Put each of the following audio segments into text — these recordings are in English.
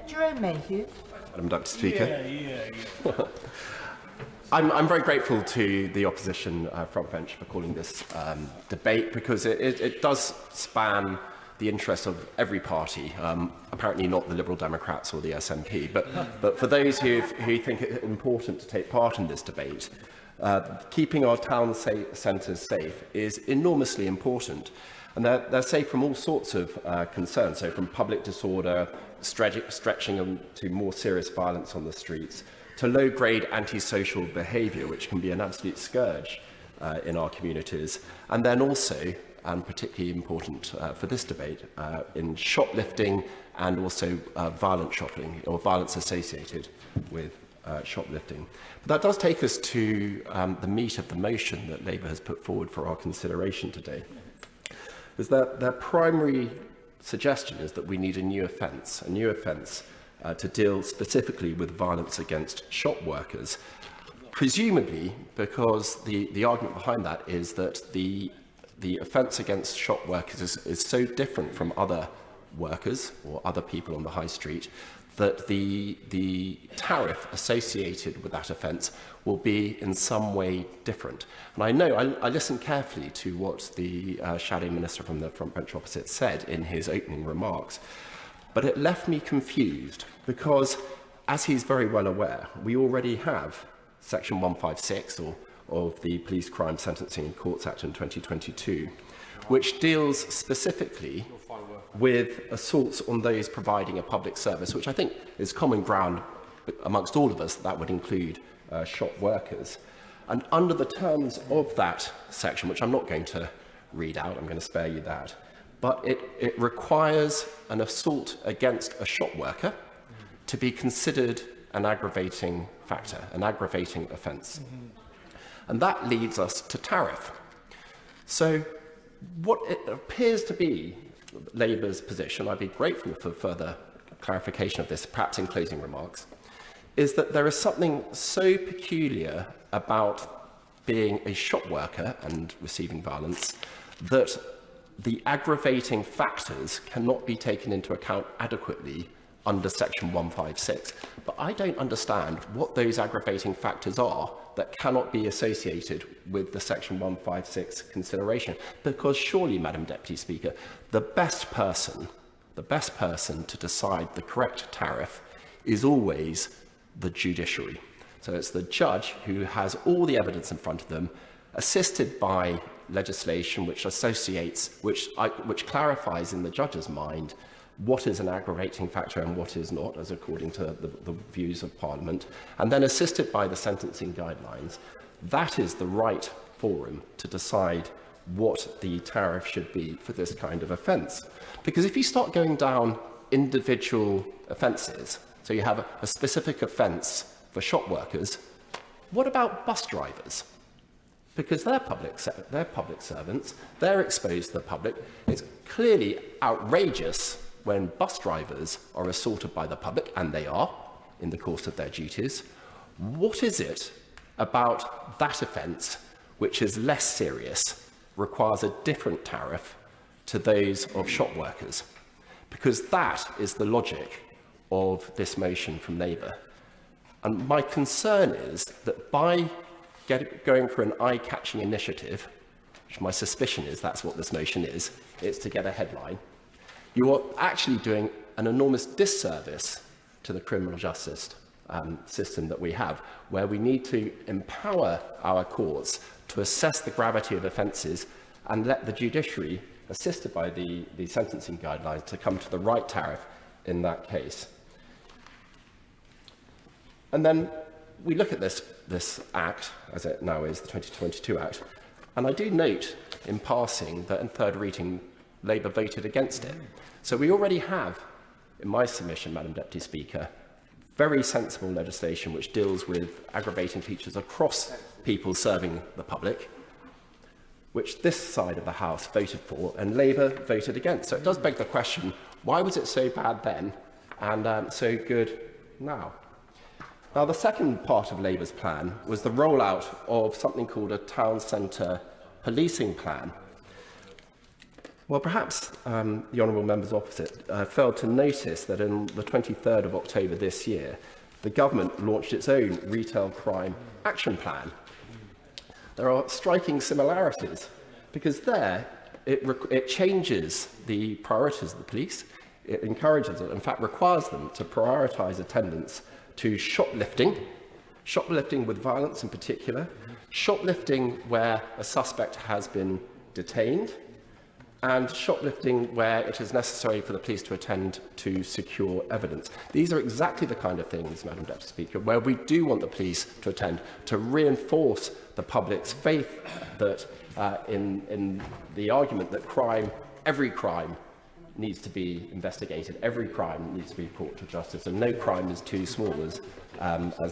Jerome Mayhew. Madam Deputy Speaker. I'm very grateful to the opposition front bench for calling this debate, because it does span the interests of every party, apparently not the Liberal Democrats or the SNP, but for those who think it important to take part in this debate, keeping our town centres safe is enormously important. And they're safe from all sorts of concerns, so from public disorder, stretching them to more serious violence on the streets, to low-grade antisocial behaviour, which can be an absolute scourge in our communities, and then also, and particularly important for this debate, in shoplifting and also violent shopping, or violence associated with shoplifting. But that does take us to the meat of the motion that Labour has put forward for our consideration today. Is that their primary suggestion is that we need a new offence to deal specifically with violence against shop workers, presumably because the argument behind that is that the offence against shop workers is so different from other workers or other people on the high street that the tariff associated with that offence will be in some way different. And I know, I listened carefully to what the Shadow Minister from the front bench opposite said in his opening remarks, but it left me confused because, as he's very well aware, we already have Section 156 of the Police Crime Sentencing and Courts Act in 2022, which deals specifically with assaults on those providing a public service, which I think is common ground amongst all of us that would include shop workers. And under the terms of that section, which I'm not going to read out, I'm going to spare you that, but it requires an assault against a shop worker to be considered an aggravating factor, an aggravating offence. And that leads us to tariff. So what it appears to be Labour's position, I'd be grateful for further clarification of this, perhaps in closing remarks, is that there is something so peculiar about being a shop worker and receiving violence that the aggravating factors cannot be taken into account adequately under Section 156. But I don't understand what those aggravating factors are that cannot be associated with the Section 156 consideration. Because surely, Madam Deputy Speaker, the best person to decide the correct tariff is always the judiciary. So it's the judge who has all the evidence in front of them, assisted by legislation which clarifies in the judge's mind what is an aggravating factor and what is not, as according to the views of Parliament, and then assisted by the sentencing guidelines. That is the right forum to decide what the tariff should be for this kind of offence. Because if you start going down individual offences, so you have a specific offence for shop workers, what about bus drivers? Because they're public servants, they're exposed to the public. It's clearly outrageous when bus drivers are assaulted by the public, and they are in the course of their duties. What is it about that offence which is less serious, requires a different tariff to those of shop workers? Because that is the logic of this motion from Labour. And my concern is that by going for an eye-catching initiative, which my suspicion is that's what this motion is, it's to get a headline, you are actually doing an enormous disservice to the criminal justice system that we have, where we need to empower our courts to assess the gravity of offences and let the judiciary, assisted by the sentencing guidelines, to come to the right tariff in that case. And then we look at this Act, as it now is, the 2022 Act, and I do note in passing that in third reading, Labour voted against it. So we already have, in my submission, Madam Deputy Speaker, very sensible legislation which deals with aggravating features across people serving the public, which this side of the House voted for and Labour voted against. So it does beg the question, why was it so bad then and so good now? Now, the second part of Labour's plan was the rollout of something called a town centre policing plan. Well, perhaps the honourable members opposite failed to notice that on the 23rd of October this year, the government launched its own retail crime action plan. There are striking similarities because there it changes the priorities of the police. It encourages it, in fact, requires them to prioritise attendance to shoplifting with violence in particular, shoplifting where a suspect has been detained, and shoplifting where it is necessary for the police to attend to secure evidence. These are exactly the kind of things, Madam Deputy Speaker, where we do want the police to attend to reinforce the public's faith that in the argument that every crime needs to be investigated, every crime needs to be brought to justice, and no crime is too small, as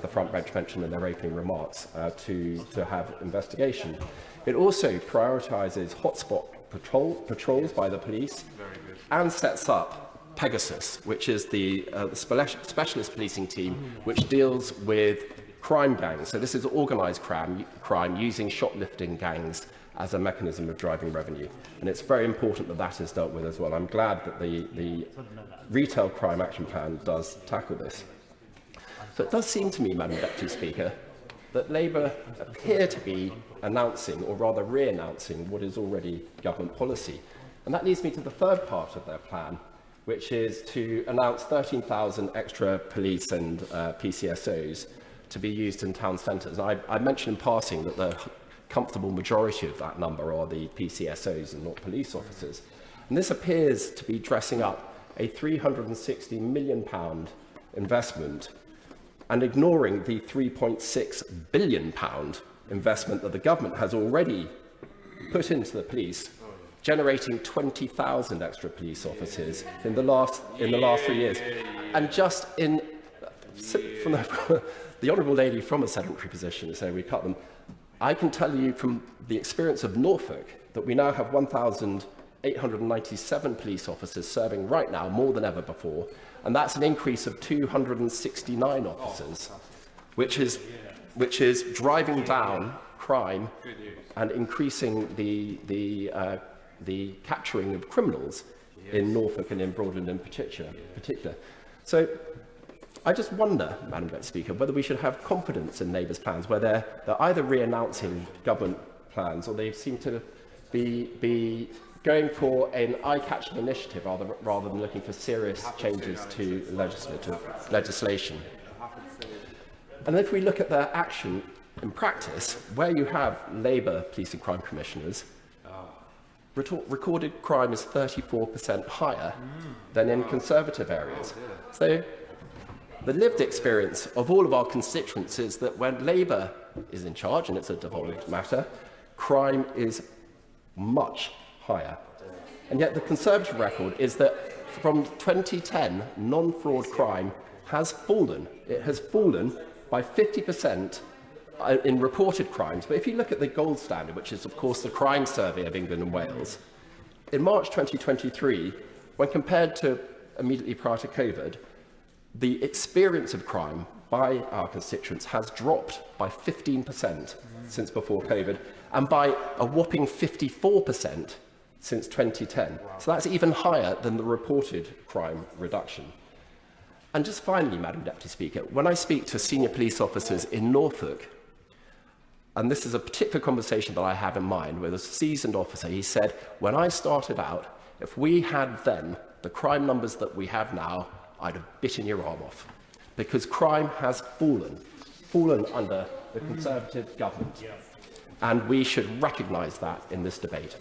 the front bench mentioned in their opening remarks, to have investigation. It also prioritises hotspot patrols by the police and sets up Pegasus, which is the specialist policing team which deals with crime gangs. So this is organised crime using shoplifting gangs as a mechanism of driving revenue. And it's very important that that is dealt with as well. I'm glad that the Retail Crime Action Plan does tackle this. So it does seem to me, Madam Deputy Speaker, that Labour appear to be announcing, or rather re-announcing, what is already government policy. And that leads me to the third part of their plan, which is to announce 13,000 extra police and PCSOs to be used in town centres. I mentioned in passing that the comfortable majority of that number are the PCSOs and not police officers. And this appears to be dressing up a £360 million investment and ignoring the £3.6 billion investment that the government has already put into the police, generating 20,000 extra police officers in the last 3 years. And just in from the honourable lady from a sedentary position, so we cut them. I can tell you from the experience of Norfolk that we now have 1,897 police officers serving right now, more than ever before, and that's an increase of 269 officers, which is driving down crime and increasing the capturing of criminals in Norfolk and in Broadland in particular. So I just wonder, Madam Deputy Speaker, whether we should have confidence in Labour's plans, where they're either re-announcing government plans or they seem to be going for an eye-catching initiative rather than looking for serious changes to legislation. And if we look at their action in practice, where you have Labour police and crime commissioners, recorded crime is 34% higher than in Conservative areas. So the lived experience of all of our constituents is that when Labour is in charge, and it's a devolved matter, crime is much higher. And yet the Conservative record is that from 2010, non-fraud crime has fallen. It has fallen by 50% in reported crimes. But if you look at the gold standard, which is, of course, the crime survey of England and Wales, in March 2023, when compared to immediately prior to COVID, the experience of crime by our constituents has dropped by 15% since before COVID, and by a whopping 54% since 2010. So that's even higher than the reported crime reduction. And just finally, Madam Deputy Speaker, when I speak to senior police officers in Norfolk, and this is a particular conversation that I have in mind with a seasoned officer, he said, when I started out, if we had then the crime numbers that we have now, I'd have bitten your arm off. Because crime has fallen under the Conservative government. And we should recognise that in this debate.